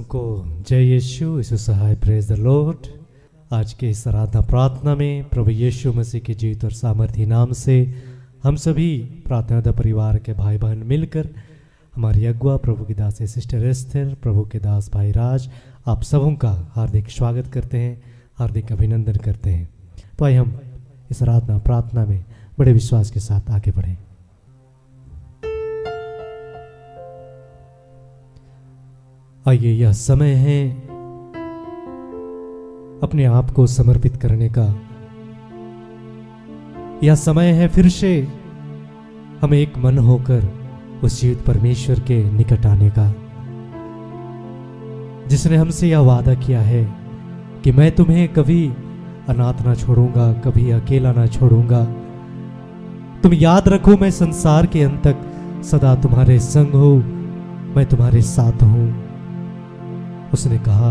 सबको जय यीशु सहाय, praise the Lord. आज के इस आराधना प्रार्थना में प्रभु यीशु मसीह के जीवित और सामर्थी नाम से हम सभी प्रार्थना परिवार के भाई बहन मिलकर हमारी अगुआ प्रभु की दास सिस्टर एस्थर, प्रभु के दास भाई राज, आप सबों का हार्दिक स्वागत करते हैं, हार्दिक अभिनंदन करते हैं। तो आइए हम इस आराधना प्रार्थना में बड़े विश्वास के साथ आगे बढ़ें। आइए, यह समय है अपने आप को समर्पित करने का। यह समय है फिर से हम एक मन होकर उस जीवित परमेश्वर के निकट आने का, जिसने हमसे यह वादा किया है कि मैं तुम्हें कभी अनाथ ना छोड़ूंगा, कभी अकेला ना छोड़ूंगा। तुम याद रखो, मैं संसार के अंत तक सदा तुम्हारे संग हूं, मैं तुम्हारे साथ हूं। उसने कहा,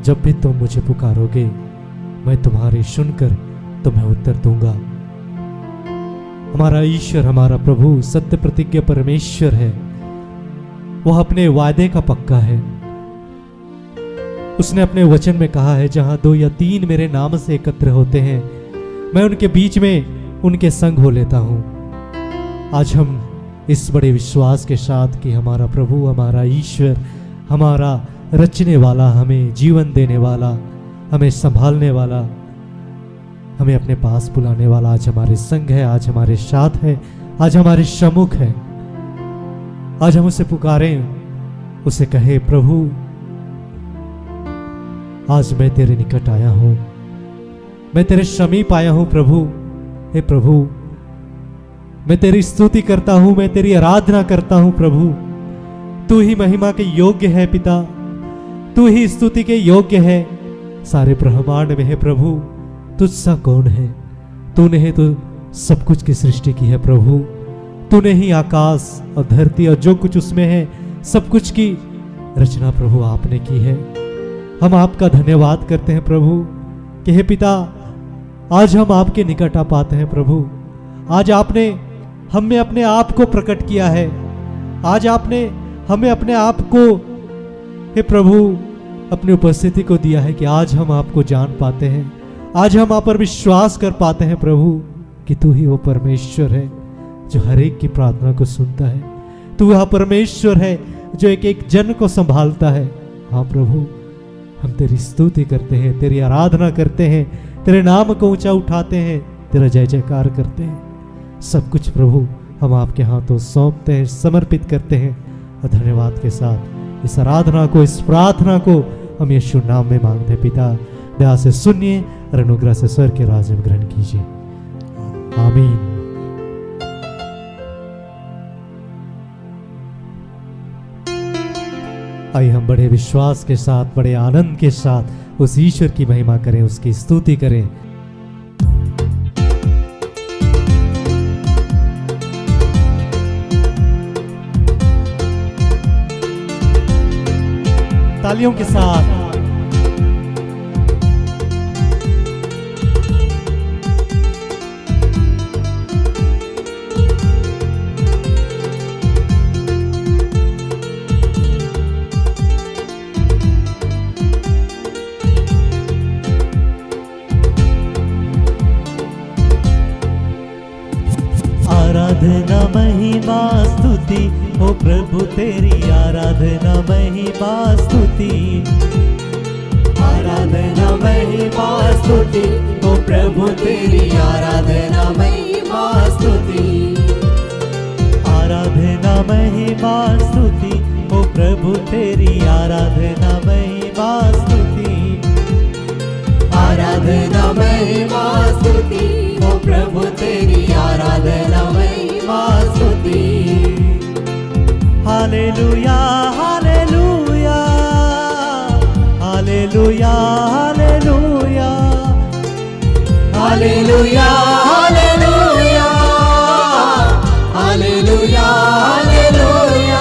जब भी तुम मुझे पुकारोगे मैं तुम्हारी सुनकर तुम्हें उत्तर दूंगा। हमारा ईश्वर, हमारा प्रभु सत्य प्रतिज्ञा परमेश्वर है। वह अपने वायदे का पक्का है। उसने अपने वचन में कहा है, जहां 2 या 3 मेरे नाम से एकत्र होते हैं, मैं उनके बीच में उनके संग हो लेता हूं। आज हम इस बड़े विश्वास के साथ कि हमारा प्रभु, हमारा ईश्वर, हमारा रचने वाला, हमें जीवन देने वाला, हमें संभालने वाला, हमें अपने पास बुलाने वाला आज हमारे संग है, आज हमारे साथ है, आज हमारे सम्मुख है। आज हम उसे पुकारें, उसे कहे, प्रभु आज मैं तेरे निकट आया हूं, मैं तेरे समीप आया हूं। प्रभु, हे प्रभु, मैं तेरी स्तुति करता हूं, मैं तेरी आराधना करता हूं। प्रभु, तू ही महिमा के योग्य है पिता, तू ही स्तुति के योग्य है सारे ब्रह्मांड में है। प्रभु, तुझसा कौन है? तूने ही तो सब कुछ की सृष्टि की है। प्रभु, तूने ही आकाश और धरती और जो कुछ उसमें है सब कुछ की रचना प्रभु आपने की है। हम आपका धन्यवाद करते हैं प्रभु कि हे पिता, आज हम आपके निकट आ पाते हैं। प्रभु, आज आपने हमें अपने आप को प्रकट किया है। आज आपने हमें अपने आप को, हे प्रभु, अपनी उपस्थिति को दिया है कि आज हम आपको जान पाते हैं, आज हम आप पर विश्वास कर पाते हैं प्रभु कि तू ही वो परमेश्वर है जो हर एक की प्रार्थना को सुनता है। तू वह परमेश्वर है जो एक एक जन को संभालता है। हाँ प्रभु, हम तेरी स्तुति करते हैं, तेरी आराधना करते हैं, तेरे नाम को ऊंचा उठाते हैं, तेरा जय जयकार करते हैं। सब कुछ प्रभु हम आपके हाथों सौंपते हैं, समर्पित करते हैं और धन्यवाद के साथ इस आराधना को, इस प्रार्थना को हम यीशु नाम में मांगते हैं। पिता, दया से सुनिए और अनुग्रह से स्वर्ग के राज में ग्रहण कीजिए। आमीन। आइए हम बड़े विश्वास के साथ, बड़े आनंद के साथ उस ईश्वर की महिमा करें, उसकी स्तुति करें। तालियों के साथ आराधना महिमा स्तुति ओ प्रभु तेरी, आराधना महिमा स्तुति, आराधना महिमा स्तुति ओ प्रभु तेरी, आराधना महिमा स्तुति, आराधना महिमा स्तुति ओ प्रभु तेरी, आराधना महिमा स्तुति, आराधना महिमा स्तुति ओ प्रभु तेरी, आराधना महिमा स्तुति। Hallelujah hallelujah hallelujah hallelujah hallelujah hallelujah hallelujah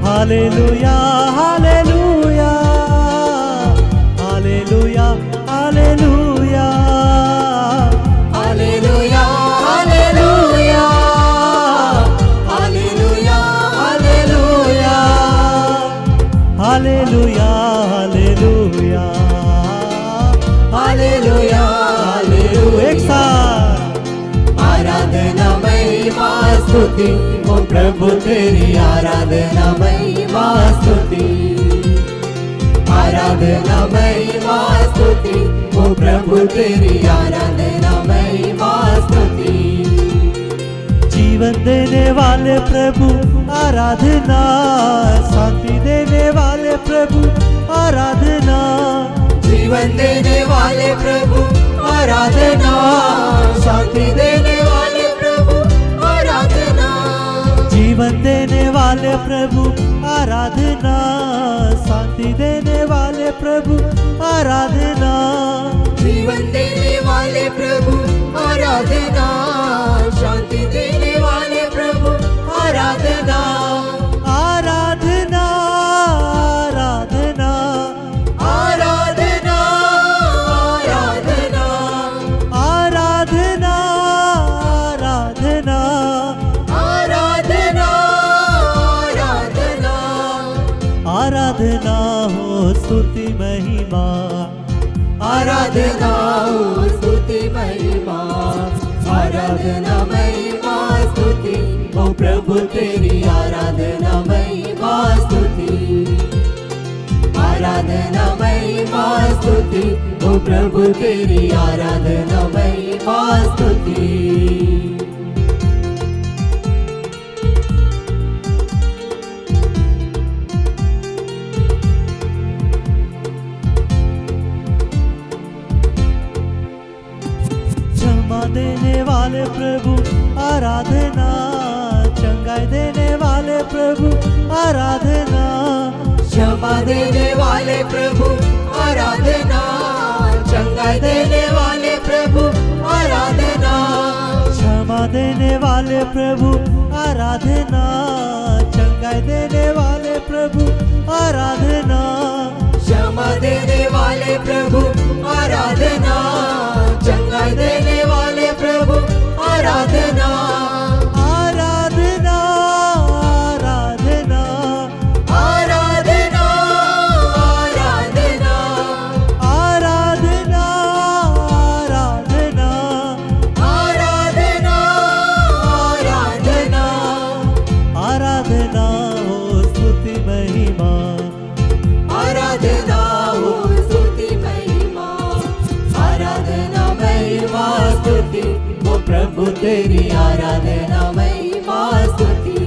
hallelujah hallelujah hallelujah hallelujah hallelujah hallelujah hallelujah स्तुति, ओ प्रभु तेरी आराधना महिमा स्तुति, आराधना महिमा स्तुति, ओ प्रभु तेरी आराधना महिमा स्तुति। जीवन देने वाले प्रभु आराधना, शांति देने वाले प्रभु आराधना, जीवन देने वाले प्रभु आराधना, शांति देने वाले प्रभु आराधना, जीवन देने वाले प्रभु आराधना, शांति देने वाले प्रभु आराधना, जीवन देने वाले प्रभु आराधना, शांति देने वाले प्रभु आराधना, आराधना आराधना आराधना आराधना आराधना आराधना आराधना आराधना आराधना हो स्तुति महिमा, आराधना हो स्तुति महिमा, आराधना महिमा स्तुति, ओ प्रभु तेरी आराधना महिमा स्तुति, आराधना महिमा स्तुति, ओ प्रभु तेरी आराधना महिमा स्तुति। क्षमा देने वाले प्रभु आराधना, चंगाई देने वाले प्रभु आराधना, क्षमा देने वाले प्रभु आराधना, चंगाई देने वाले प्रभु आराधना, क्षमा देने वाले प्रभु आराधना, चंगाई देने वाले प्रभु आराधना, क्षमा देने वाले प्रभु आराधना, चंगाई देने वाले प्रभु आराधना, आराधना आराधना आराधना आराधना आराधना आराधना आराधना आराधना आराधना हो स्तुति महिमा, आराधना हो स्तुति महिमा, आराधना महिमा स्तुति, ओ प्रभु तेरी आराधना महिमा स्तुति,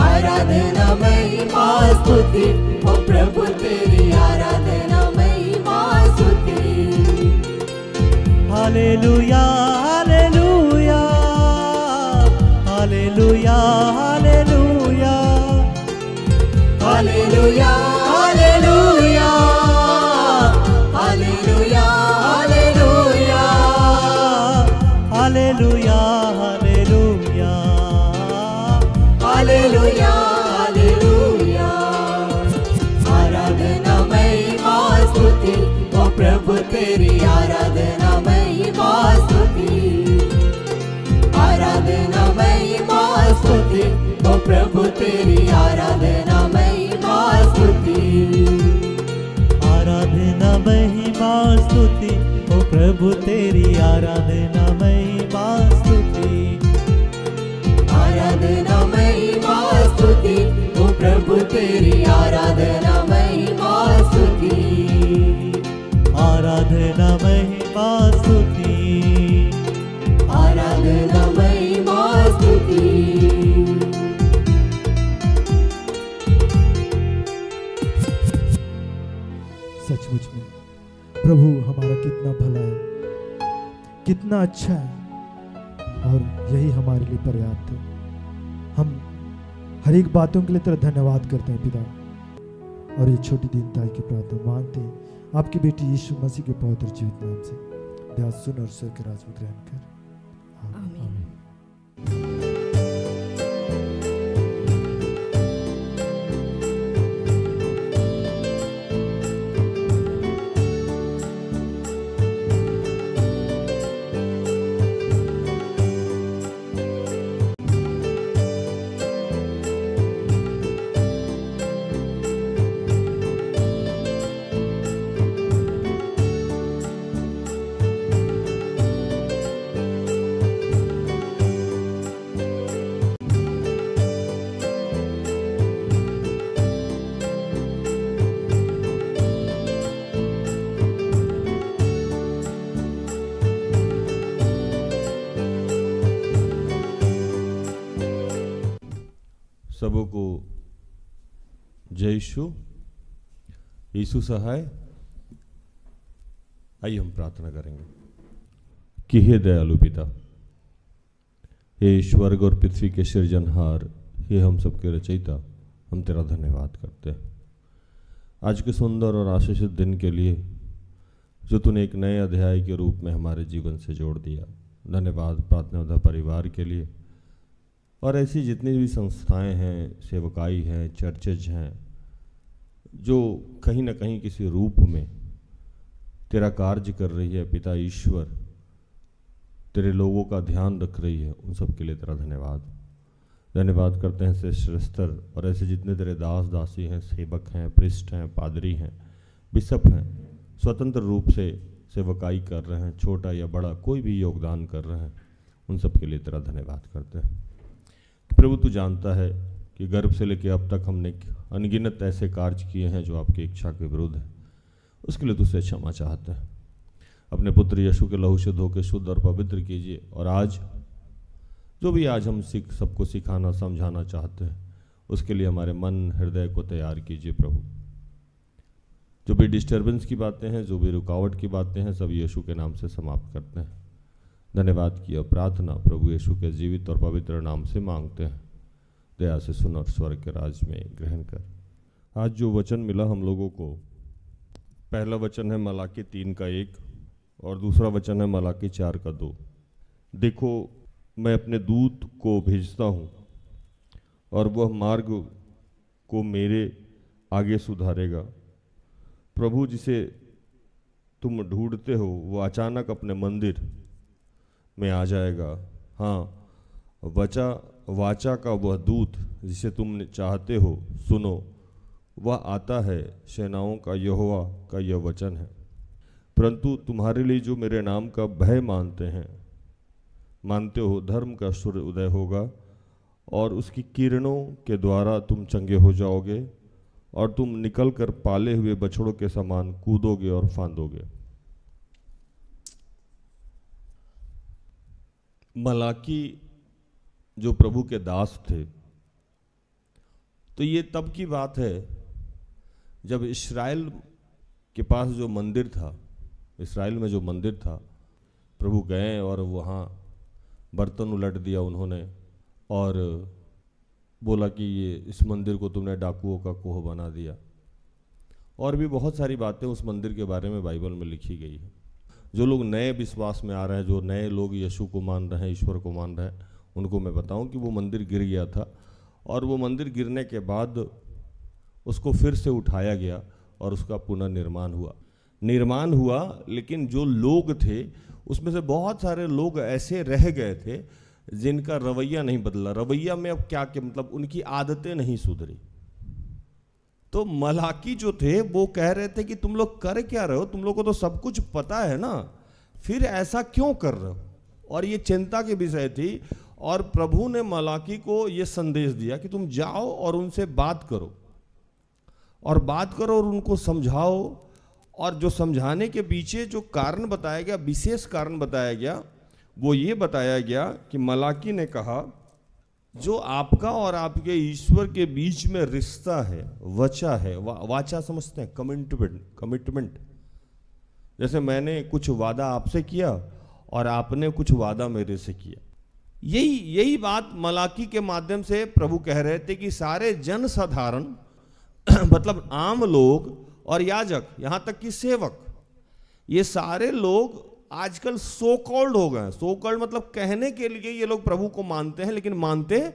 आराधना महिमा स्तुति, ओ प्रभु तेरी आराधना महिमा स्तुति। Hallelujah hallelujah hallelujah hallelujah hallelujah hallelujah hallelujah hallelujah hallelujah hallelujah hallelujah hallelujah, आराधना महिमा स्तुति, ओ प्रभु तेरी आराधना महिमा स्तुति, आराधना महिमा स्तुति, ओ प्रभु तेरी आराधना महिमा स्तुति, आराधना महिमा स्तुति, ओ प्रभु तेरी आराधना महिमा स्तुति, आराधना महिमा स्तुति, ओ प्रभु तेरी आराधना महिमा स्तुति, आराधना महिमा स्तुति, आराधना महिमा स्तुति। सचमुच में प्रभु हमारा कितना भला है, कितना अच्छा है, और यही हमारे लिए पर्याप्त है। हम हर एक बातों के लिए तेरा धन्यवाद करते हैं पिता, और ये छोटी दीनता की प्रार्थना मांगते हैं आपकी बेटी यीशु मसीह के पवित्र जीवित नाम से। दया सुन और स्वर्ग के राज में ग्रहण कर, आमीन। सबको जय यीशु सहाय। आइए हम प्रार्थना करेंगे कि हे दयालु पिता, हे स्वर्ग और पृथ्वी के सृजनहार, हे हम सबके रचयिता, हम तेरा धन्यवाद करते हैं आज के सुंदर और आशीषित दिन के लिए जो तूने एक नए अध्याय के रूप में हमारे जीवन से जोड़ दिया। धन्यवाद प्रार्थना परिवार के लिए और ऐसी जितनी भी संस्थाएं हैं, सेवकाई हैं, चर्चेज हैं, जो कहीं ना कहीं किसी रूप में तेरा कार्य कर रही है। पिता ईश्वर, तेरे लोगों का ध्यान रख रही है, उन सब के लिए तेरा धन्यवाद करते हैं श्रेष्ठ स्तर और ऐसे जितने तेरे दास दासी हैं, सेवक हैं, पृष्ठ हैं, पादरी हैं, बिशप हैं, स्वतंत्र रूप से सेवकाई कर रहे हैं, छोटा या बड़ा कोई भी योगदान कर रहे हैं, उन सब के लिए तेरा धन्यवाद करते हैं। प्रभु तू जानता है कि गर्भ से लेकर अब तक हमने अनगिनत ऐसे कार्य किए हैं जो आपकी इच्छा के विरुद्ध है, उसके लिए तुझसे क्षमा चाहते हैं। अपने पुत्र यीशु के लहू से धो के शुद्ध और पवित्र कीजिए और आज जो भी आज हम सबको सिखाना समझाना चाहते हैं, उसके लिए हमारे मन हृदय को तैयार कीजिए प्रभु। जो भी डिस्टर्बेंस की बातें हैं, जो भी रुकावट की बातें हैं, सब यीशु के नाम से समाप्त करते हैं। धन्यवाद की और प्रार्थना प्रभु यीशु के जीवित और पवित्र नाम से मांगते हैं। दया से सुन और स्वर्ग के राज में ग्रहण कर। आज जो वचन मिला हम लोगों को, पहला वचन है मलाकी 3:1 और दूसरा वचन है मलाकी 4:2। देखो मैं अपने दूत को भेजता हूँ और वह मार्ग को मेरे आगे सुधारेगा। प्रभु जिसे तुम ढूंढते हो वो अचानक अपने मंदिर में आ जाएगा। हाँ, वाचा का वह दूत जिसे तुम चाहते हो, सुनो, वह आता है। सेनाओं का यहोवा का यह वचन है। परंतु तुम्हारे लिए जो मेरे नाम का भय मानते हो, धर्म का सूर्य उदय होगा और उसकी किरणों के द्वारा तुम चंगे हो जाओगे और तुम निकलकर पाले हुए बछड़ों के समान कूदोगे और फांदोगे। मलाकी जो प्रभु के दास थे, तो ये तब की बात है जब इस्राएल के पास जो मंदिर था, इस्राएल में जो मंदिर था, प्रभु गए और वहाँ बर्तन उलट दिया उन्होंने और बोला कि ये इस मंदिर को तुमने डाकुओं का कोह बना दिया। और भी बहुत सारी बातें उस मंदिर के बारे में बाइबल में लिखी गई है। जो लोग नए विश्वास में आ रहे हैं, जो नए लोग यीशु को मान रहे हैं, ईश्वर को मान रहे हैं, उनको मैं बताऊं कि वो मंदिर गिर गया था और वो मंदिर गिरने के बाद उसको फिर से उठाया गया और उसका पुनर्निर्माण हुआ। लेकिन जो लोग थे उसमें से बहुत सारे लोग ऐसे रह गए थे जिनका रवैया नहीं बदला। रवैया में अब क्या मतलब उनकी आदतें नहीं सुधरी। तो मलाकी जो थे वो कह रहे थे कि तुम लोग कर क्या रहे हो, तुम लोग को तो सब कुछ पता है ना, फिर ऐसा क्यों कर रहे हो। और ये चिंता की विषय थी और प्रभु ने मलाकी को ये संदेश दिया कि तुम जाओ और उनसे बात करो और उनको समझाओ। और जो समझाने के पीछे जो कारण बताया गया, विशेष कारण बताया गया, वो ये बताया गया कि मलाकी ने कहा जो आपका और आपके ईश्वर के बीच में रिश्ता है, वचा है, वाचा समझते हैं, कमिटमेंट। जैसे मैंने कुछ वादा आपसे किया और आपने कुछ वादा मेरे से किया। यही बात मलाकी के माध्यम से प्रभु कह रहे थे कि सारे जन साधारण मतलब आम लोग और याजक, यहां तक कि सेवक, ये सारे लोग आजकल सो कॉल्ड हो गए। सो कॉल्ड मतलब कहने के लिए ये लोग प्रभु को मानते हैं लेकिन मानते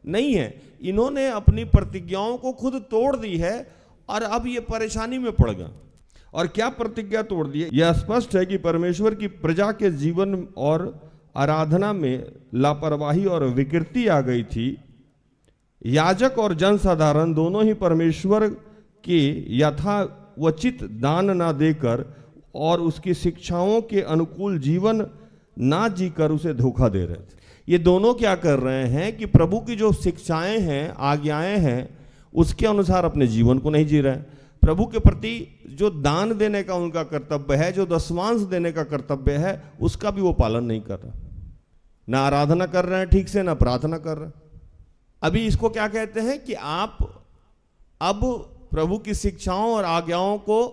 नहीं है। इन्होंने अपनी प्रतिज्ञाओं को खुद तोड़ दी है और अब ये परेशानी में पड़ गए। और क्या प्रतिज्ञा तोड़ दी है? यह स्पष्ट है कि परमेश्वर की प्रजा के जीवन और आराधना में लापरवाही और विकृति आ गई थी। याजक और जनसाधारण दोनों ही परमेश्वर के यथावचित दान ना देकर और उसकी शिक्षाओं के अनुकूल जीवन ना जीकर उसे धोखा दे रहे थे। ये दोनों क्या कर रहे हैं कि प्रभु की जो शिक्षाएं हैं, आज्ञाएं हैं, उसके अनुसार अपने जीवन को नहीं जी रहे हैं। प्रभु के प्रति जो दान देने का उनका कर्तव्य है, जो दशमांश देने का कर्तव्य है, उसका भी वो पालन नहीं कर रहा। ना आराधना कर रहे हैं ठीक से, ना प्रार्थना कर रहे हैं। अभी इसको क्या कहते हैं कि आप अब प्रभु की शिक्षाओं और आज्ञाओं को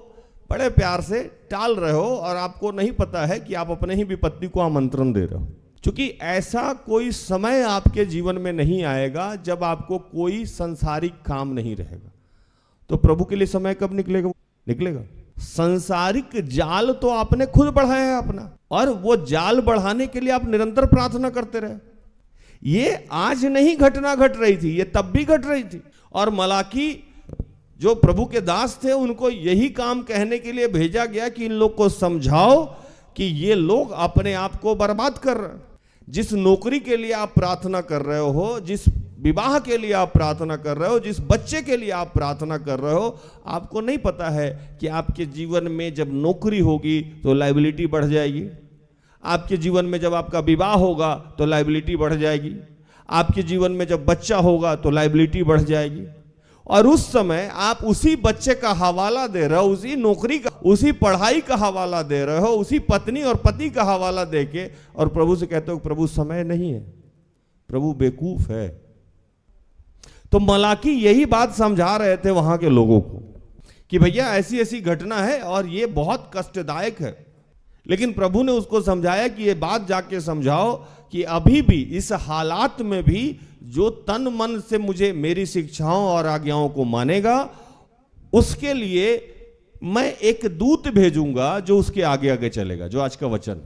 बड़े प्यार से टाल रहे हो और आपको नहीं पता है कि आप अपने ही विपत्ति को आमंत्रण दे रहे हो। क्योंकि ऐसा कोई समय आपके जीवन में नहीं आएगा जब आपको कोई संसारिक काम नहीं रहेगा। तो प्रभु के लिए समय कब निकलेगा? निकलेगा। संसारिक जाल तो आपने खुद बढ़ाया है अपना, और वो जाल बढ़ाने के लिए आप निरंतर प्रार्थना करते रहे। ये आज नहीं घटना घट रही थी, ये तब भी घट रही थी। और मलाकी जो प्रभु के दास थे उनको यही काम कहने के लिए भेजा गया कि इन लोग को समझाओ कि ये लोग अपने आप को बर्बाद कर रहे हैं। जिस नौकरी के लिए आप प्रार्थना कर रहे हो, जिस विवाह के लिए आप प्रार्थना कर रहे हो, जिस बच्चे के लिए आप प्रार्थना कर रहे हो, आपको नहीं पता है कि आपके जीवन में जब नौकरी होगी तो लायबिलिटी बढ़ जाएगी। आपके जीवन में जब आपका विवाह होगा तो लायबिलिटी बढ़ जाएगी। आपके जीवन में जब बच्चा होगा तो लायबिलिटी बढ़ जाएगी। और उस समय आप उसी बच्चे का हवाला दे रहे हो, उसी नौकरी का, उसी पढ़ाई का हवाला दे रहे हो, उसी पत्नी और पति का हवाला देके, और प्रभु से कहते हो प्रभु समय नहीं है, प्रभु बेवकूफ है। तो मलाकी यही बात समझा रहे थे वहां के लोगों को कि भैया ऐसी ऐसी घटना है और ये बहुत कष्टदायक है। लेकिन प्रभु ने उसको समझाया कि ये बात जाके समझाओ कि अभी भी इस हालात में भी जो तन मन से मुझे मेरी शिक्षाओं और आज्ञाओं को मानेगा, उसके लिए मैं एक दूत भेजूंगा जो उसके आगे आगे चलेगा, जो आज का वचन।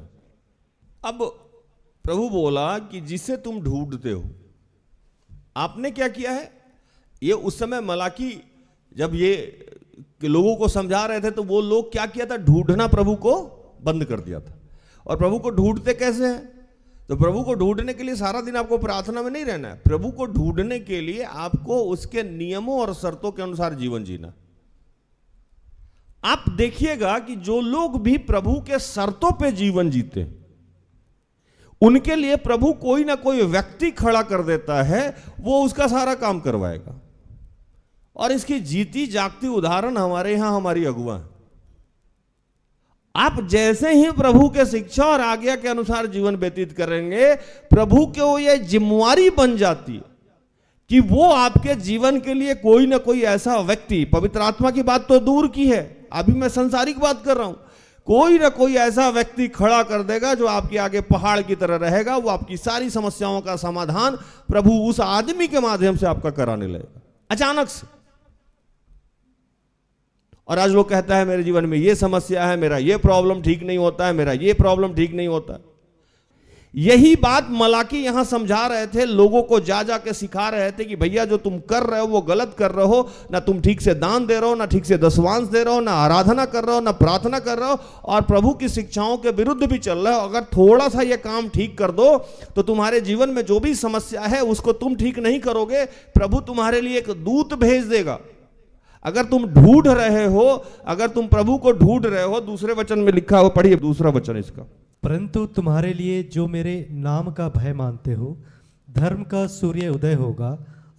अब प्रभु बोला कि जिसे तुम ढूंढते हो, आपने क्या किया है? ये उस समय मलाकी जब ये लोगों को समझा रहे थे तो वो लोग क्या किया था? ढूंढना प्रभु को बंद कर दिया था। और प्रभु को ढूंढते कैसे हैं? तो प्रभु को ढूंढने के लिए सारा दिन आपको प्रार्थना में नहीं रहना है। प्रभु को ढूंढने के लिए आपको उसके नियमों और शर्तों के अनुसार जीवन जीना। आप देखिएगा कि जो लोग भी प्रभु के शर्तों पे जीवन जीते, उनके लिए प्रभु कोई ना कोई व्यक्ति खड़ा कर देता है, वो उसका सारा काम करवाएगा। और इसकी जीती जागती उदाहरण हमारे यहां हमारी अगुआ है। आप जैसे ही प्रभु के शिक्षा और आज्ञा के अनुसार जीवन व्यतीत करेंगे, प्रभु को यह जिम्मेवारी बन जाती है कि वो आपके जीवन के लिए कोई ना कोई ऐसा व्यक्ति, पवित्र आत्मा की बात तो दूर की है, अभी मैं संसारिक बात कर रहा हूं, कोई ना कोई ऐसा व्यक्ति खड़ा कर देगा जो आपके आगे पहाड़ की तरह रहेगा। वो आपकी सारी समस्याओं का समाधान प्रभु उस आदमी के माध्यम से आपका कराने लगेगा, अचानक से। और आज लोग कहता है मेरे जीवन में ये समस्या है, मेरा ये प्रॉब्लम ठीक नहीं होता है, मेरा ये प्रॉब्लम ठीक नहीं होता है। यही बात मलाकी यहां समझा रहे थे, लोगों को जा जा के सिखा रहे थे कि भैया जो तुम कर रहे हो वो गलत कर रहे हो। ना तुम ठीक से दान दे रहे हो, ना ठीक से दशवांश दे रहे हो, ना आराधना कर रहे हो, ना प्रार्थना कर रहे हो, और प्रभु की शिक्षाओं के विरुद्ध भी चल रहे हो। अगर थोड़ा सा ये काम ठीक कर दो तो तुम्हारे जीवन में जो भी समस्या है उसको तुम ठीक नहीं करोगे, प्रभु तुम्हारे लिए एक दूत भेज देगा। अगर तुम ढूंढ रहे हो, अगर तुम प्रभु को ढूंढ रहे हो, दूसरे वचन में लिखा हो, पढ़िए दूसरा वचन इसका। परंतु तुम्हारे लिए जो मेरे नाम का भय मानते हो, धर्म का सूर्य उदय होगा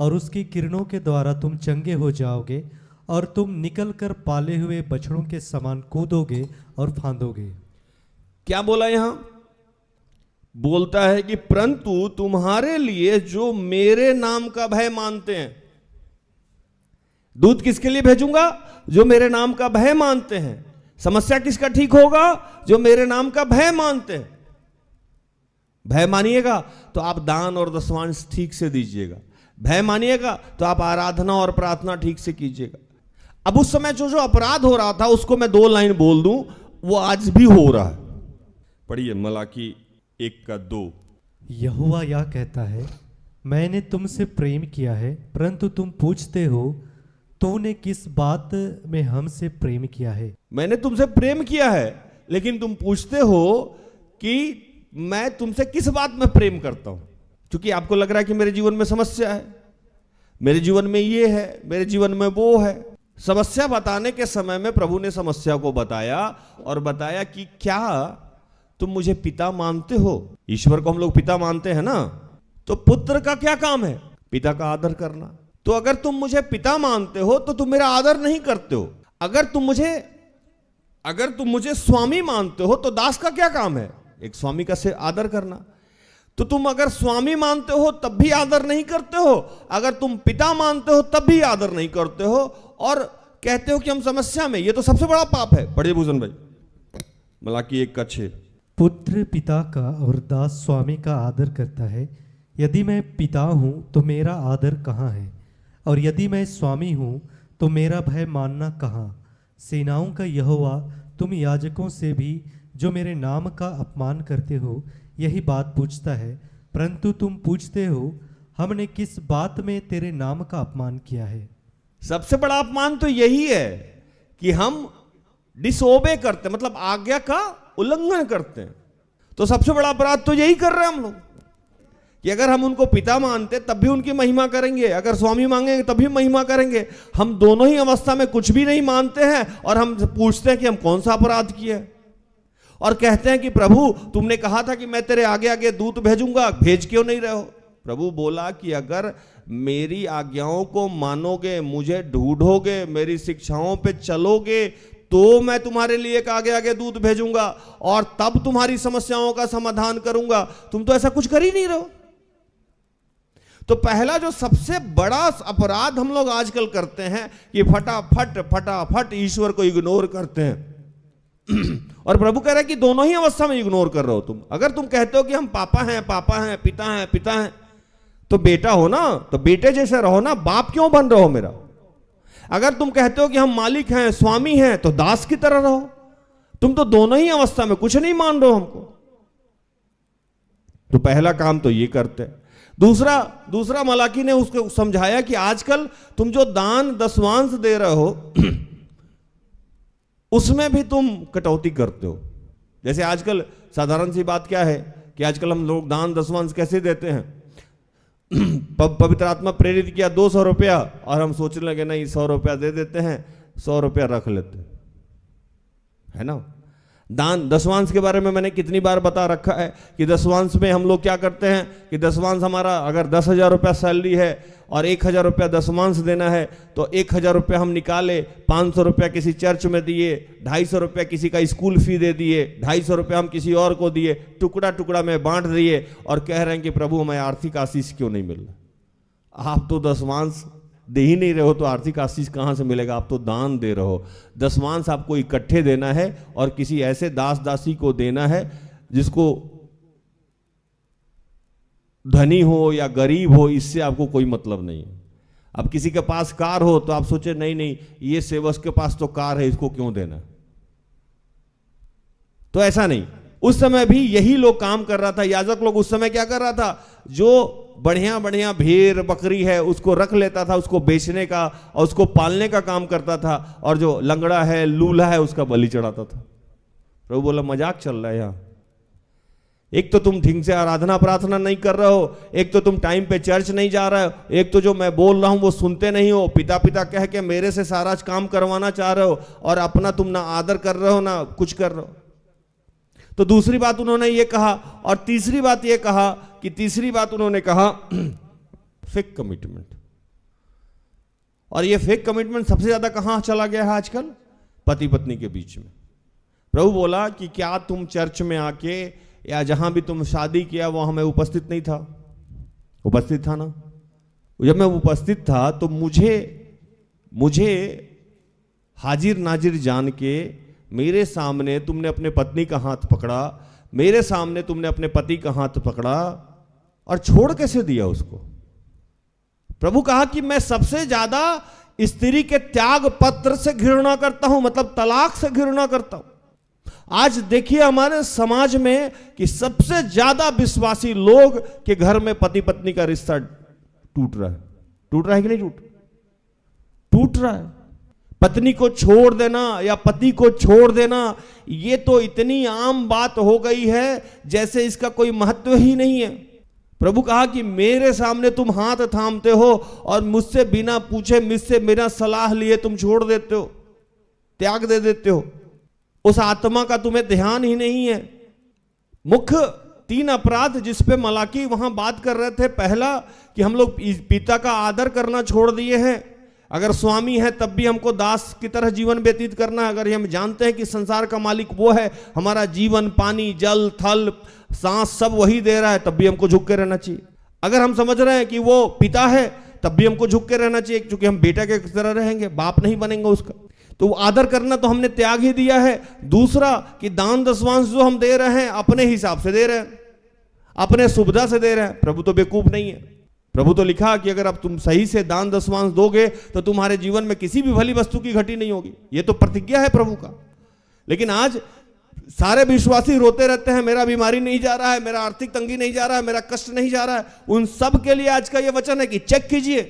और उसकी किरणों के द्वारा तुम चंगे हो जाओगे, और तुम निकलकर पाले हुए बछड़ों के समान कूदोगे और फांदोगे। क्या बोला यहां? बोलता है कि परंतु तुम्हारे लिए जो मेरे नाम का भय मानते हैं। दूत किसके लिए भेजूंगा? जो मेरे नाम का भय मानते हैं। समस्या किसका ठीक होगा? जो मेरे नाम का भय मानते हैं। भय मानिएगा तो आप दान और दशवांश ठीक से दीजिएगा, भय मानिएगा तो आप आराधना और प्रार्थना ठीक से कीजिएगा। अब उस समय जो अपराध हो रहा था उसको मैं 2 लाइन बोल दूं, वो आज भी हो रहा है। पढ़िए मलाकी 1:2। यहोवा यह कहता है, मैंने तुमसे प्रेम किया है, परंतु तुम पूछते हो तूने किस बात में हमसे प्रेम किया है। मैंने तुमसे प्रेम किया है, लेकिन तुम पूछते हो कि मैं तुमसे किस बात में प्रेम करता हूं। क्योंकि आपको लग रहा है कि मेरे जीवन में समस्या है, मेरे जीवन में ये है, मेरे जीवन में वो है। समस्या बताने के समय में प्रभु ने समस्या को बताया और बताया कि क्या तुम मुझे पिता मानते हो? ईश्वर को हम लोग पिता मानते हैं ना, तो पुत्र का क्या काम है? पिता का आदर करना। तो अगर तुम मुझे पिता मानते हो तो तुम मेरा आदर नहीं करते हो। अगर तुम मुझे स्वामी मानते हो तो दास का क्या काम है? एक स्वामी का से आदर करना। तो तुम अगर स्वामी मानते हो तब भी आदर नहीं करते हो, अगर तुम पिता मानते हो तब भी आदर नहीं करते हो, और कहते हो कि हम समस्या में। ये तो सबसे बड़ा पाप है। पढ़िए भूषण भाई, मलाकी 1:6। पुत्र पिता का और दास स्वामी का आदर करता है। यदि मैं पिता हूँ तो मेरा आदर कहाँ है, और यदि मैं स्वामी हूँ तो मेरा भय मानना कहाँ। सेनाओं का यहोवा तुम याजकों से भी जो मेरे नाम का अपमान करते हो यही बात पूछता है, परंतु तुम पूछते हो हमने किस बात में तेरे नाम का अपमान किया है। सबसे बड़ा अपमान तो यही है कि हम डिसओबे करते, मतलब आज्ञा का उल्लंघन करते हैं। तो सबसे बड़ा अपराध तो यही कर रहे हैं हम लोग, कि अगर हम उनको पिता मानते तब भी उनकी महिमा करेंगे, अगर स्वामी मांगेंगे तब भी महिमा करेंगे। हम दोनों ही अवस्था में कुछ भी नहीं मानते हैं, और हम पूछते हैं कि हम कौन सा अपराध किए, और कहते हैं कि प्रभु तुमने कहा था कि मैं तेरे आगे आगे दूत भेजूंगा, भेज क्यों नहीं रहे हो। प्रभु बोला कि अगर मेरी आज्ञाओं को मानोगे, मुझे ढूंढोगे, मेरी शिक्षाओं पे चलोगे, तो मैं तुम्हारे लिए एक आगे आगे दूत भेजूंगा और तब तुम्हारी समस्याओं का समाधान करूंगा। तुम तो ऐसा कुछ कर ही नहीं रहे हो। तो पहला जो सबसे बड़ा अपराध हम लोग आजकल करते हैं कि फटाफट ईश्वर को इग्नोर करते हैं। और प्रभु कह रहा है कि दोनों ही अवस्था में इग्नोर कर रहे हो तुम। अगर तुम कहते हो कि हम पापा हैं, पिता हैं, तो बेटा हो ना, तो बेटे जैसे रहो ना, बाप क्यों बन रहे हो मेरा। अगर तुम कहते हो कि हम मालिक हैं, स्वामी हैं, तो दास की तरह रहो। तुम तो दोनों ही अवस्था में कुछ नहीं मान रहे हो हमको। तो पहला काम तो ये करते हैं। दूसरा मलाकी ने उसको समझाया कि आजकल तुम जो दान दशवांश दे रहे हो उसमें भी तुम कटौती करते हो। जैसे आजकल साधारण सी बात क्या है कि आजकल हम लोग दान दशवांश कैसे देते हैं। पवित्र आत्मा प्रेरित किया 200 रुपया, और हम सोचने लगे नहीं 100 रुपया दे देते हैं, 100 रुपया रख लेते हैं, है ना। दान दशवांश के बारे में मैंने कितनी बार बता रखा है कि दशवांश में हम लोग क्या करते हैं कि दशवांश हमारा अगर 10,000 रुपया सैलरी है और 1,000 रुपया दशवांश देना है, तो 1,000 रुपया हम निकाले, 500 रुपया किसी चर्च में दिए, 250 रुपया किसी का स्कूल फी दे दिए, 250 रुपया हम किसी और को दिए, टुकड़ा टुकड़ा में बांट दिए, और कह रहे हैं कि प्रभु हमें आर्थिक आशीष क्यों नहीं मिल रहा। आप तो दशवांश दे ही नहीं रहे हो, तो आर्थिक आशीष कहाँ से मिलेगा। आप तो दान दे रहे हो। दशवांश आपको इकट्ठे देना है और किसी ऐसे दास दासी को देना है जिसको धनी हो या गरीब हो, इससे आपको कोई मतलब नहीं है। अब किसी के पास कार हो तो आप सोचे नहीं ये सेवक के पास तो कार है, इसको क्यों देना। तो ऐसा नहीं, उस समय भी यही लोग काम कर रहा था। याजक लोग उस समय क्या कर रहा था, जो बढ़िया भेड़ बकरी है उसको रख लेता था, उसको बेचने का और उसको पालने का काम करता था, और जो लंगड़ा है लूला है उसका बलि चढ़ाता था। प्रभु बोला मजाक चल रहा है यहाँ। एक तो तुम ठीक से आराधना प्रार्थना नहीं कर रहे हो, एक तो तुम टाइम पे चर्च नहीं जा रहे हो, एक तो जो मैं बोल रहा हूं वो सुनते नहीं हो, पिता कह के मेरे से सारा काम करवाना चाह रहे हो, और अपना तुम ना आदर कर रहे हो ना कुछ कर रहे हो। तो दूसरी बात उन्होंने ये कहा, और तीसरी बात उन्होंने कहा फेक कमिटमेंट। और ये फेक कमिटमेंट सबसे ज्यादा कहां चला गया है आजकल, पति पत्नी के बीच में। प्रभु बोला कि क्या तुम चर्च में आके या जहां भी तुम शादी किया वहां मैं उपस्थित नहीं था। उपस्थित था ना। जब मैं उपस्थित था तो मुझे हाजिर नाजिर जान के मेरे सामने तुमने अपने पत्नी का हाथ पकड़ा, मेरे सामने तुमने अपने पति का हाथ पकड़ा, और छोड़ कैसे दिया उसको। प्रभु कहा कि मैं सबसे ज्यादा स्त्री के त्याग पत्र से घृणा करता हूं, मतलब तलाक से घृणा करता हूं। आज देखिए हमारे समाज में कि सबसे ज्यादा विश्वासी लोग के घर में पति पत्नी का रिश्ता टूट रहा है कि नहीं टूट रहा है। पत्नी को छोड़ देना या पति को छोड़ देना, ये तो इतनी आम बात हो गई है जैसे इसका कोई महत्व ही नहीं है। प्रभु कहा कि मेरे सामने तुम हाथ थामते हो और मुझसे बिना पूछे, मुझसे बिना सलाह लिए तुम छोड़ देते हो, त्याग दे देते हो। उस आत्मा का तुम्हें ध्यान ही नहीं है। मुख्य 3 अपराध जिस पे मलाकी वहां बात कर रहे थे, पहला कि हम लोग पिता का आदर करना छोड़ दिए हैं, अगर स्वामी है तब भी हमको दास की तरह जीवन व्यतीत करना है। अगर हम जानते हैं कि संसार का मालिक वो है, हमारा जीवन, पानी, जल, थल, सांस सब वही दे रहा है, तब भी हमको झुक के रहना चाहिए। अगर हम समझ रहे हैं कि वो पिता है तब भी हमको झुक के रहना चाहिए, क्योंकि हम बेटा के तरह रहेंगे, बाप नहीं बनेंगे उसका। तो आदर करना तो हमने त्याग ही दिया है। दूसरा कि दान दशवांश जो हम दे रहे हैं अपने हिसाब से दे रहे हैं, अपने सुविधा से दे रहे हैं। प्रभु तो बेवकूफ नहीं है। प्रभु तो लिखा कि अगर अब तुम सही से दान दशवांश दोगे तो तुम्हारे जीवन में किसी भी भली वस्तु की घटी नहीं होगी। ये तो प्रतिज्ञा है प्रभु का। लेकिन आज सारे विश्वासी रोते रहते हैं, मेरा बीमारी नहीं जा रहा है, मेरा आर्थिक तंगी नहीं जा रहा है, मेरा कष्ट नहीं जा रहा है। उन सब के लिए आज का ये वचन है कि चेक कीजिए,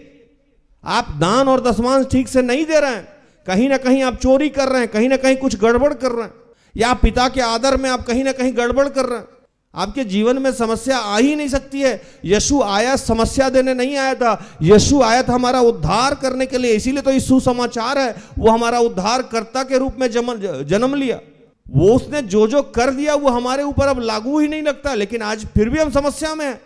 आप दान और दशवांश ठीक से नहीं दे रहे हैं, कहीं ना कहीं आप चोरी कर रहे हैं, कहीं ना कहीं कुछ गड़बड़ कर रहे हैं, या पिता के आदर में आप कहीं ना कहीं गड़बड़ कर रहे हैं। आपके जीवन में समस्या आ ही नहीं सकती है। यीशु आया समस्या देने नहीं आया था, यीशु आया था हमारा उद्धार करने के लिए। इसीलिए तो यीशु समाचार है, वो हमारा उद्धारकर्ता के रूप में जन्म लिया। वो उसने जो जो कर दिया वो हमारे ऊपर अब लागू ही नहीं लगता। लेकिन आज फिर भी हम समस्या में हैं।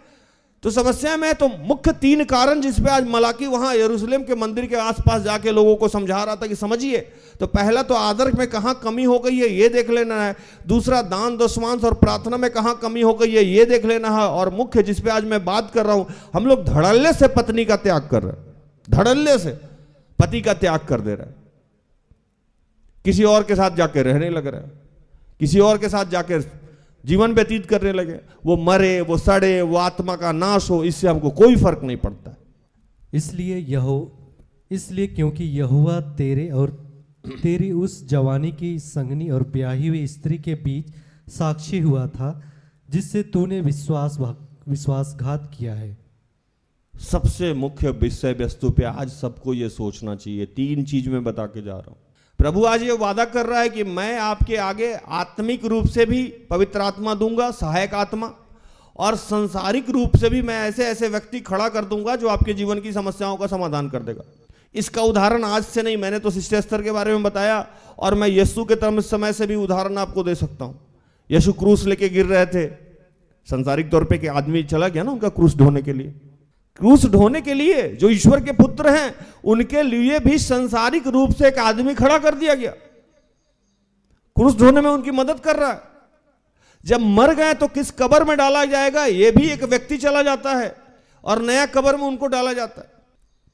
तो समस्या में है तो मुख्य 3 कारण जिसपे आज मलाकी वहां यरूशलेम के मंदिर के आसपास जाके लोगों को समझा रहा था कि समझिए। तो पहला तो आदर में कहां कमी हो गई है ये देख लेना है। दूसरा दान दशवांश और प्रार्थना में कहां कमी हो गई है ये देख लेना है। और मुख्य जिसपे आज मैं बात कर रहा हूं, हम लोग धड़ल्ले से पत्नी का त्याग कर रहे हैं, धड़ल्ले से पति का त्याग कर दे रहे हैं, किसी और के साथ जाके रहने लग रहे हैं, किसी और के साथ जाकर जीवन व्यतीत करने लगे। वो मरे, वो सड़े, वो आत्मा का नाश हो, इससे हमको कोई फर्क नहीं पड़ता। इसलिए क्योंकि यहोवा तेरे और तेरी उस जवानी की संगनी और ब्याही हुई स्त्री के बीच साक्षी हुआ था, जिससे तूने विश्वासघात किया है। सबसे मुख्य विषय वस्तु पे आज सबको ये सोचना चाहिए। 3 चीज में बता के जा रहा हूं। प्रभु आज ये वादा कर रहा है कि मैं आपके आगे आत्मिक रूप से भी पवित्र आत्मा दूंगा, सहायक आत्मा, और सांसारिक रूप से भी मैं ऐसे ऐसे व्यक्ति खड़ा कर दूंगा जो आपके जीवन की समस्याओं का समाधान कर देगा। इसका उदाहरण आज से नहीं, मैंने तो शिष्य स्तर के बारे में बताया, और मैं यीशु के तरफ समय से भी उदाहरण आपको दे सकता हूं। यीशु क्रूस लेके गिर रहे थे, सांसारिक तौर पे कि आदमी चला गया ना उनका क्रूस ढोने के लिए। क्रूस ढोने के लिए जो ईश्वर के पुत्र हैं उनके लिए भी सांसारिक रूप से एक आदमी खड़ा कर दिया गया, क्रूस ढोने में उनकी मदद कर रहा है। जब मर गए तो किस कब्र में डाला जाएगा ये भी एक व्यक्ति चला जाता है, और नया कब्र में उनको डाला जाता है।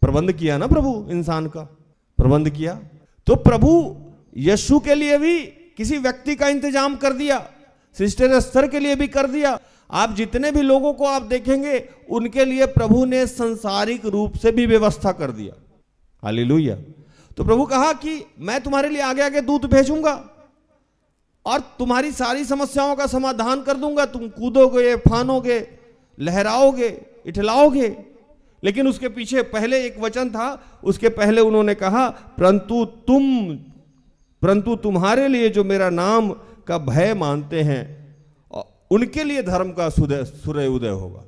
प्रबंध किया ना प्रभु, इंसान का प्रबंध किया। तो प्रभु यीशु के लिए भी किसी व्यक्ति का इंतजाम कर दिया, सिस्टर स्तर के लिए भी कर दिया। आप जितने भी लोगों को आप देखेंगे उनके लिए प्रभु ने सांसारिक रूप से भी व्यवस्था कर दिया। हालेलुया। तो प्रभु कहा कि मैं तुम्हारे लिए आगे आगे दूत भेजूंगा और तुम्हारी सारी समस्याओं का समाधान कर दूंगा। तुम कूदोगे, फानोगे, लहराओगे, इठलाओगे। लेकिन उसके पीछे पहले एक वचन था, उसके पहले उन्होंने कहा परंतु तुम्हारे लिए जो मेरा नाम का भय मानते हैं उनके लिए धर्म का सूर्य उदय होगा।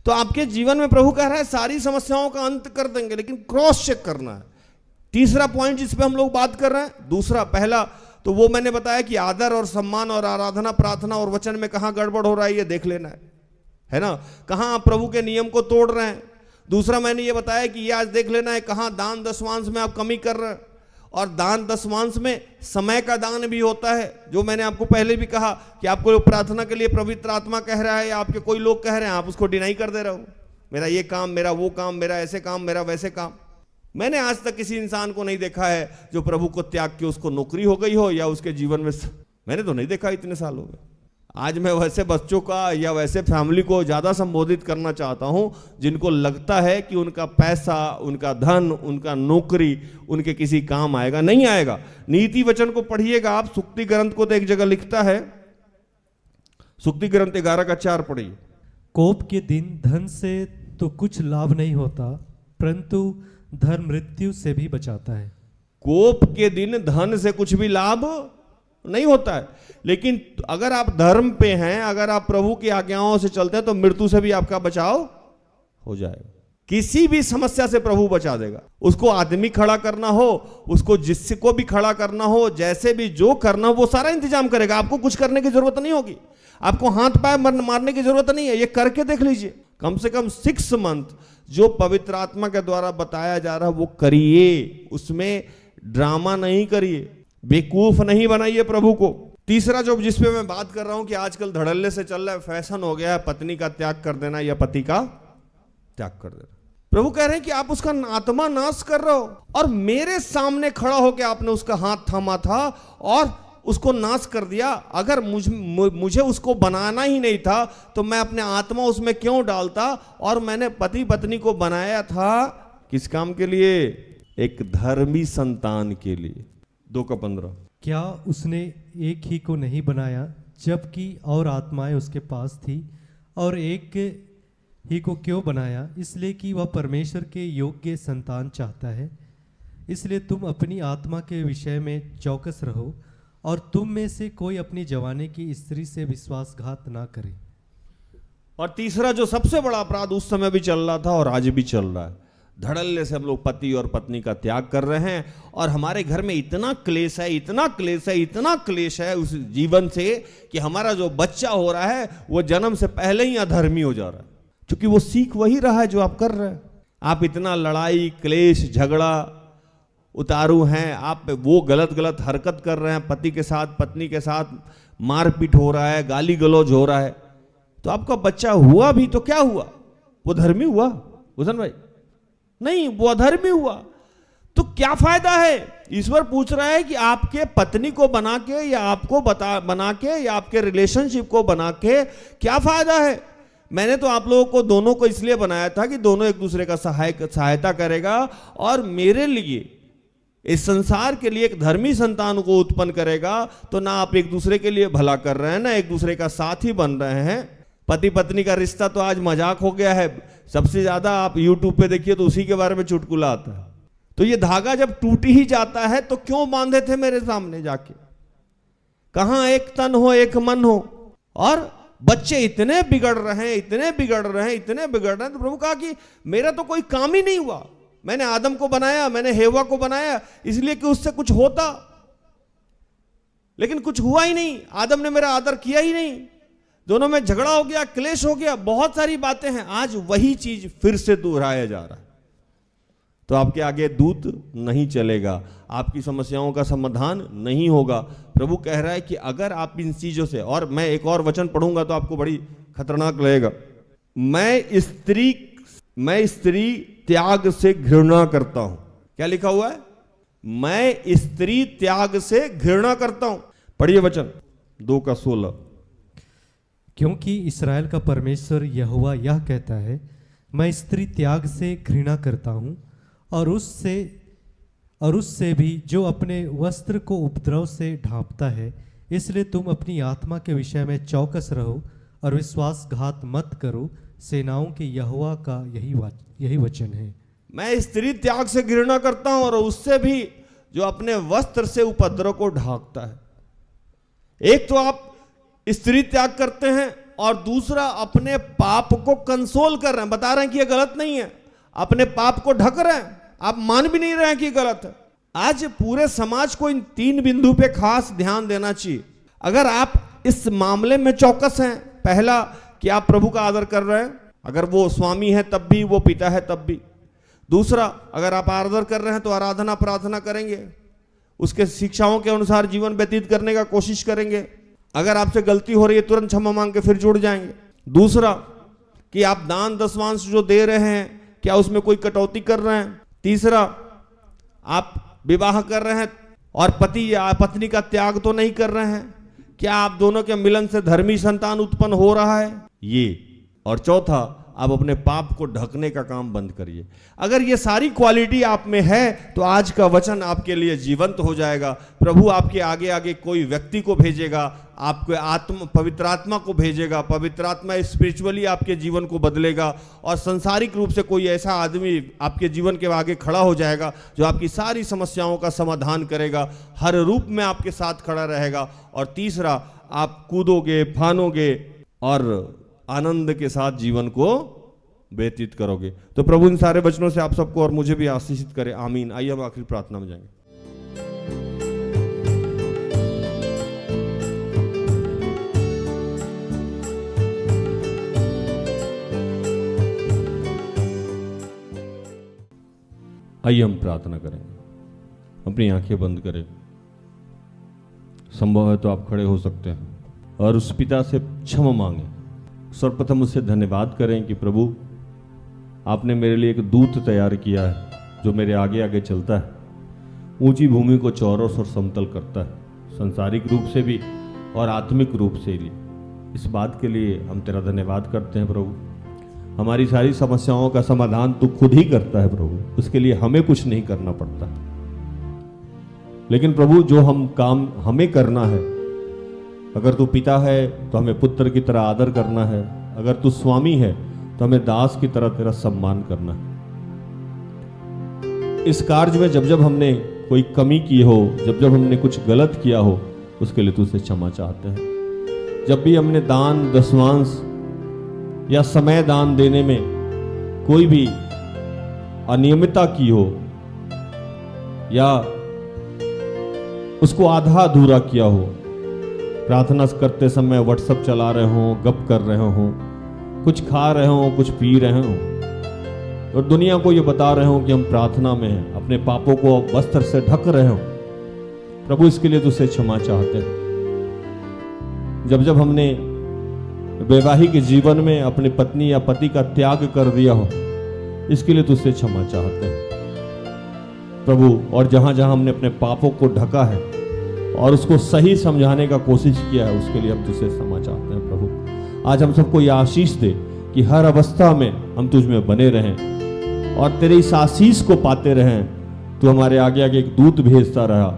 तो आपके जीवन में प्रभु कह रहा है सारी समस्याओं का अंत कर देंगे, लेकिन क्रॉस चेक करना है। तीसरा पॉइंट जिस पे हम लोग बात कर रहे हैं, दूसरा, पहला तो वो मैंने बताया कि आदर और सम्मान और आराधना, प्रार्थना और वचन में कहां गड़बड़ हो रहा है ये देख लेना है ना, कहां आप प्रभु के नियम को तोड़ रहे हैं। दूसरा मैंने ये बताया कि ये आज देख लेना है कहां दान दशवांश में आप कमी कर रहे हैं। और दान दशवांश में समय का दान भी होता है, जो मैंने आपको पहले भी कहा कि आपको प्रार्थना के लिए पवित्र आत्मा कह रहा है या आपके कोई लोग कह रहे हैं, आप उसको डिनाई कर दे रहे हो। मेरा ये काम, मेरा वो काम, मेरा ऐसे काम, मेरा वैसे काम। मैंने आज तक किसी इंसान को नहीं देखा है जो प्रभु को त्याग के उसको नौकरी हो गई हो या उसके जीवन में, मैंने तो नहीं देखा इतने साल हो गए। आज मैं वैसे बच्चों का या वैसे फैमिली को ज्यादा संबोधित करना चाहता हूं जिनको लगता है कि उनका पैसा, उनका धन, उनका नौकरी उनके किसी काम आएगा। नहीं आएगा। नीति वचन को पढ़िएगा आप, सुक्ति ग्रंथ को तो एक जगह लिखता है, सुक्ति ग्रंथ 11:4 पढ़िए। कोप के दिन धन से तो कुछ लाभ नहीं होता, परंतु धन मृत्यु से भी बचाता है। कोप के दिन धन से कुछ भी लाभ नहीं होता है, लेकिन अगर आप धर्म पे हैं, अगर आप प्रभु की आज्ञाओं से चलते हैं तो मृत्यु से भी आपका बचाव हो जाएगा। किसी भी समस्या से प्रभु बचा देगा। उसको आदमी खड़ा करना हो, उसको जिसको भी खड़ा करना हो, जैसे भी जो करना हो वो सारा इंतजाम करेगा। आपको कुछ करने की जरूरत नहीं होगी, आपको हाथ पाय मारने की जरूरत नहीं है। ये करके देख लीजिए, कम से कम 6 मंथ जो पवित्र आत्मा के द्वारा बताया जा रहा है वो करिए, उसमें ड्रामा नहीं करिए, बेवकूफ नहीं बनाइए प्रभु को। तीसरा जो जिस पे मैं बात कर रहा हूं कि आजकल धड़ल्ले से चल रहा है, फैशन हो गया है पत्नी का त्याग कर देना या पति का त्याग कर देना। प्रभु कह रहे हैं कि आप उसका आत्मा नाश कर रहे हो, और मेरे सामने खड़ा होकर आपने उसका हाथ थामा था और उसको नाश कर दिया। अगर मुझे उसको बनाना ही नहीं था तो मैं अपने आत्मा उसमें क्यों डालता? और मैंने पति पत्नी को बनाया था किस काम के लिए? एक धर्मी संतान के लिए। 2:15। क्या उसने एक ही को नहीं बनाया जबकि और आत्माएं उसके पास थी? और एक ही को क्यों बनाया? इसलिए कि वह परमेश्वर के योग्य संतान चाहता है। इसलिए तुम अपनी आत्मा के विषय में चौकस रहो और तुम में से कोई अपनी जवानी की स्त्री से विश्वासघात ना करे। और तीसरा जो सबसे बड़ा अपराध उस समय भी चल रहा था और आज भी चल रहा है, धड़ल्ले से हम लोग पति और पत्नी का त्याग कर रहे हैं, और हमारे घर में इतना क्लेश है, इतना क्लेश है, इतना क्लेश है उस जीवन से कि हमारा जो बच्चा हो रहा है वो जन्म से पहले ही अधर्मी हो जा रहा है, क्योंकि वो सीख वही रहा है जो आप कर रहे हैं। आप इतना लड़ाई क्लेश झगड़ा उतारू हैं, आप वो गलत हरकत कर रहे हैं, पति के साथ पत्नी के साथ मारपीट हो रहा है, गाली गलौज हो रहा है, तो आपका बच्चा हुआ भी तो क्या हुआ? वो धर्मी हुआ भूषण भाई? नहीं, वो अधर्मी हुआ। तो क्या फायदा है? ईश्वर पूछ रहा है कि आपके पत्नी को बना के या आपको बना के या आपके रिलेशनशिप को बना के क्या फायदा है? मैंने तो आप लोगों को दोनों को इसलिए बनाया था कि दोनों एक दूसरे का सहायता करेगा और मेरे लिए इस संसार के लिए एक धर्मी संतान को उत्पन्न करेगा। तो ना आप एक दूसरे के लिए भला कर रहे हैं, ना एक दूसरे का साथी बन रहे हैं। पति पत्नी का रिश्ता तो आज मजाक हो गया है। सबसे ज्यादा आप YouTube पे देखिए तो उसी के बारे में चुटकुला आता है। तो ये धागा जब टूट ही जाता है तो क्यों बांधे थे मेरे सामने जाके? कहां एक तन हो एक मन हो। और बच्चे इतने बिगड़ रहे हैं, इतने बिगड़ रहे हैं, इतने बिगड़ रहे हैं। तो प्रभु कहा कि मेरा तो कोई काम ही नहीं हुआ। मैंने आदम को बनाया, मैंने हेवा को बनाया इसलिए कि उससे कुछ होता, लेकिन कुछ हुआ ही नहीं। आदम ने मेरा आदर किया ही नहीं, दोनों में झगड़ा हो गया, क्लेश हो गया, बहुत सारी बातें हैं। आज वही चीज फिर से दोहराया जा रहा है। तो आपके आगे दूत नहीं चलेगा, आपकी समस्याओं का समाधान नहीं होगा। प्रभु कह रहा है कि अगर आप इन चीजों से, और मैं एक और वचन पढ़ूंगा तो आपको बड़ी खतरनाक लगेगा, मैं स्त्री त्याग से घृणा करता हूं। क्या लिखा हुआ है? मैं स्त्री त्याग से घृणा करता हूं। पढ़िए वचन 2:16। क्योंकि इस्राएल का परमेश्वर यहोवा यह कहता है, मैं स्त्री त्याग से घृणा करता हूं और उससे भी जो अपने वस्त्र को उपद्रव से ढांपता है। इसलिए तुम अपनी आत्मा के विषय में चौकस रहो और विश्वासघात मत करो। सेनाओं के यहोवा का यही वचन है। मैं स्त्री त्याग से घृणा करता हूं और उससे भी जो अपने वस्त्र से उपद्रव को ढांकता है। एक तो आप स्त्री त्याग करते हैं और दूसरा अपने पाप को कंसोल कर रहे हैं, बता रहे हैं कि यह गलत नहीं है, अपने पाप को ढक रहे हैं, आप मान भी नहीं रहे हैं कि गलत है। आज पूरे समाज को इन 3 बिंदु पे खास ध्यान देना चाहिए। अगर आप इस मामले में चौकस हैं, पहला कि आप प्रभु का आदर कर रहे हैं, अगर वो स्वामी है तब भी, वो पिता है तब भी। दूसरा, अगर आप आदर कर रहे हैं तो आराधना प्रार्थना करेंगे, उसके शिक्षाओं के अनुसार जीवन व्यतीत करने का कोशिश करेंगे। अगर आपसे गलती हो रही है तुरंत क्षमा मांग के फिर जुड़ जाएंगे। दूसरा कि आप दान दशमांश जो दे रहे हैं क्या उसमें कोई कटौती कर रहे हैं। तीसरा, आप विवाह कर रहे हैं और पति या पत्नी का त्याग तो नहीं कर रहे हैं, क्या आप दोनों के मिलन से धर्मी संतान उत्पन्न हो रहा है ये। और चौथा, आप अपने पाप को ढकने का काम बंद करिए। अगर ये सारी क्वालिटी आप में है तो आज का वचन आपके लिए जीवंत हो जाएगा। प्रभु आपके आगे आगे कोई व्यक्ति को भेजेगा, आपके पवित्र आत्मा को भेजेगा। पवित्र आत्मा स्पिरिचुअली आपके जीवन को बदलेगा और सांसारिक रूप से कोई ऐसा आदमी आपके जीवन के आगे खड़ा हो जाएगा जो आपकी सारी समस्याओं का समाधान करेगा, हर रूप में आपके साथ खड़ा रहेगा। और तीसरा, आप कूदोगे फानोगे और आनंद के साथ जीवन को व्यतीत करोगे। तो प्रभु इन सारे वचनों से आप सबको और मुझे भी आशीषित करे, आमीन। आइए हम आखिरी प्रार्थना में जाएंगे। आइए हम प्रार्थना करेंगे, अपनी आंखें बंद करें। संभव है तो आप खड़े हो सकते हैं और उस पिता से क्षमा मांगे। सर्वप्रथम उससे धन्यवाद करें कि प्रभु आपने मेरे लिए एक दूत तैयार किया है जो मेरे आगे आगे चलता है, ऊंची भूमि को चौरस और समतल करता है, सांसारिक रूप से भी और आत्मिक रूप से भी। इस बात के लिए हम तेरा धन्यवाद करते हैं प्रभु। हमारी सारी समस्याओं का समाधान तू खुद ही करता है प्रभु, उसके लिए हमें कुछ नहीं करना पड़ता। लेकिन प्रभु जो हम काम हमें करना है, अगर तू पिता है तो हमें पुत्र की तरह आदर करना है, अगर तू स्वामी है तो हमें दास की तरह तेरा सम्मान करना है। इस कार्य में जब जब हमने कोई कमी की हो, जब जब हमने कुछ गलत किया हो, उसके लिए तुझसे क्षमा चाहते हैं। जब भी हमने दान दशवांश या समय दान देने में कोई भी अनियमितता की हो या उसको आधा अधूरा किया हो, प्रार्थना करते समय व्हाट्सएप चला रहे हो, गप कर रहे हो, कुछ खा रहे हो, कुछ पी रहे हो और दुनिया को ये बता रहे हो कि हम प्रार्थना में हैं, अपने पापों को वस्त्र से ढक रहे हो, प्रभु इसके लिए तुझसे क्षमा चाहते हैं। जब जब हमने वैवाहिक जीवन में अपनी पत्नी या पति का त्याग कर दिया हो, इसके लिए तुझसे क्षमा चाहते हैं प्रभु। और जहां जहां हमने अपने पापों को ढका है और उसको सही समझाने का कोशिश किया है, उसके लिए हम तुझसे क्षमा चाहते हैं प्रभु। आज हम सबको यह आशीष दे कि हर अवस्था में हम तुझ में बने रहें और तेरे इस आशीष को पाते रहें। तू हमारे आगे आगे एक दूत भेजता रहा,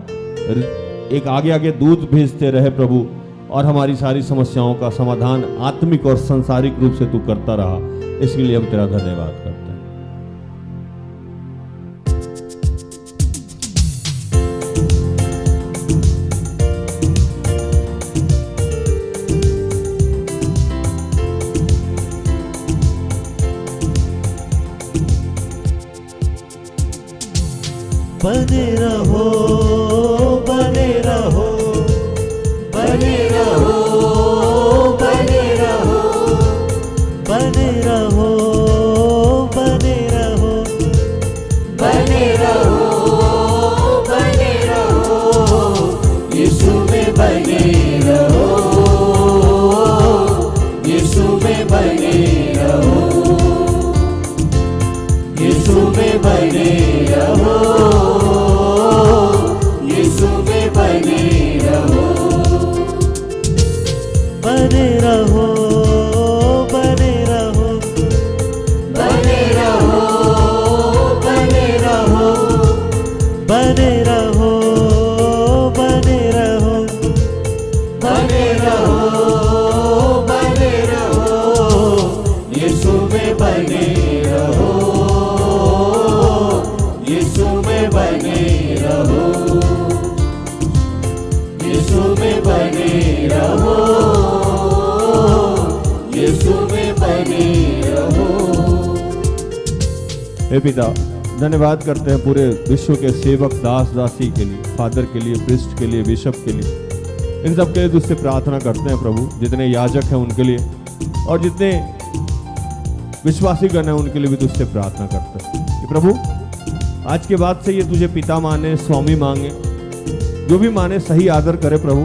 एक आगे आगे दूत भेजते रहे प्रभु, और हमारी सारी समस्याओं का समाधान आत्मिक और सांसारिक रूप से तू करता रहा। इसके लिए हम तेरा धन्यवाद करते हैं। बने रहो, बने रहो, बने रहो, बने रहो, बने रहो, बने रहो, बने रहो, बने रहो, यीशु में बने रहो, यीशु में बने रहो, यीशु में बने रहो, यीशु में बने रहो, बने रहो, बने रहो, बने रहो, बने रहो, बने रहो, बने रहो, बने रहो, बने रहो, यीशु में बने रहो, यीशु में बने रहो, यीशु में बने रहो, यीशु में बने रहो। हे पिता, धन्यवाद करते हैं पूरे विश्व के सेवक दास दासी के लिए, फादर के लिए, प्रिस्ट के लिए, बिशप के लिए, इन सब के लिए तुझसे प्रार्थना करते हैं प्रभु। जितने याजक हैं उनके लिए और जितने विश्वासी गण हैं उनके लिए भी तुझसे प्रार्थना करते हैं कि प्रभु आज के बाद से ये तुझे पिता माने, स्वामी मांगे, जो भी माने सही आदर करे प्रभु।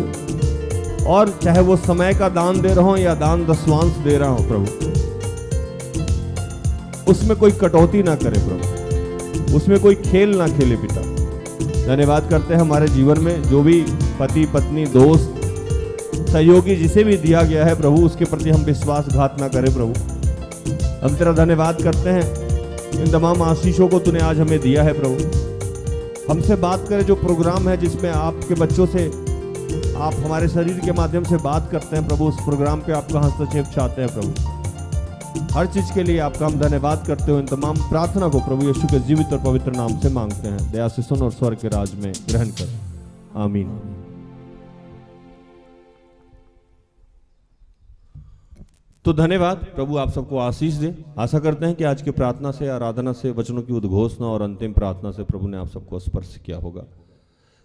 और चाहे वो समय का दान दे रहा हो या दान दशवांश दे रहा हो प्रभु, उसमें कोई कटौती ना करे प्रभु, उसमें कोई खेल ना खेले पिता। धन्यवाद करते हैं हमारे जीवन में जो भी पति पत्नी दोस्त सहयोगी जिसे भी दिया गया है प्रभु, उसके प्रति हम विश्वासघात ना करें प्रभु। हम तेरा धन्यवाद करते हैं इन तमाम आशीषों को तूने आज हमें दिया है प्रभु। हमसे बात करें जो प्रोग्राम है जिसमें आपके बच्चों से आप हमारे शरीर के माध्यम से बात करते हैं प्रभु, उस प्रोग्राम पे आपका हस्तक्षेप चाहते हैं प्रभु। हर चीज के लिए आपका हम धन्यवाद करते हुए इन तमाम प्रार्थना को प्रभु यीशु के जीवित और पवित्र नाम से मांगते हैं। दया से सुन और स्वर्ग के राज में ग्रहण कर, आमीन। तो धन्यवाद, प्रभु आप सबको आशीष दे। आशा करते हैं कि आज की प्रार्थना से, आराधना से, वचनों की उद्घोषणा और अंतिम प्रार्थना से प्रभु ने आप सबको स्पर्श किया होगा।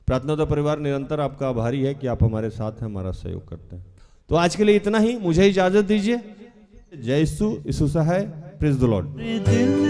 प्रार्थना तो परिवार निरंतर आपका आभारी है कि आप हमारे साथ हैं, हमारा सहयोग करते हैं। तो आज के लिए इतना ही, मुझे इजाजत दीजिए। जय यीशु, यीशु सहाय, प्रेज द लॉर्ड।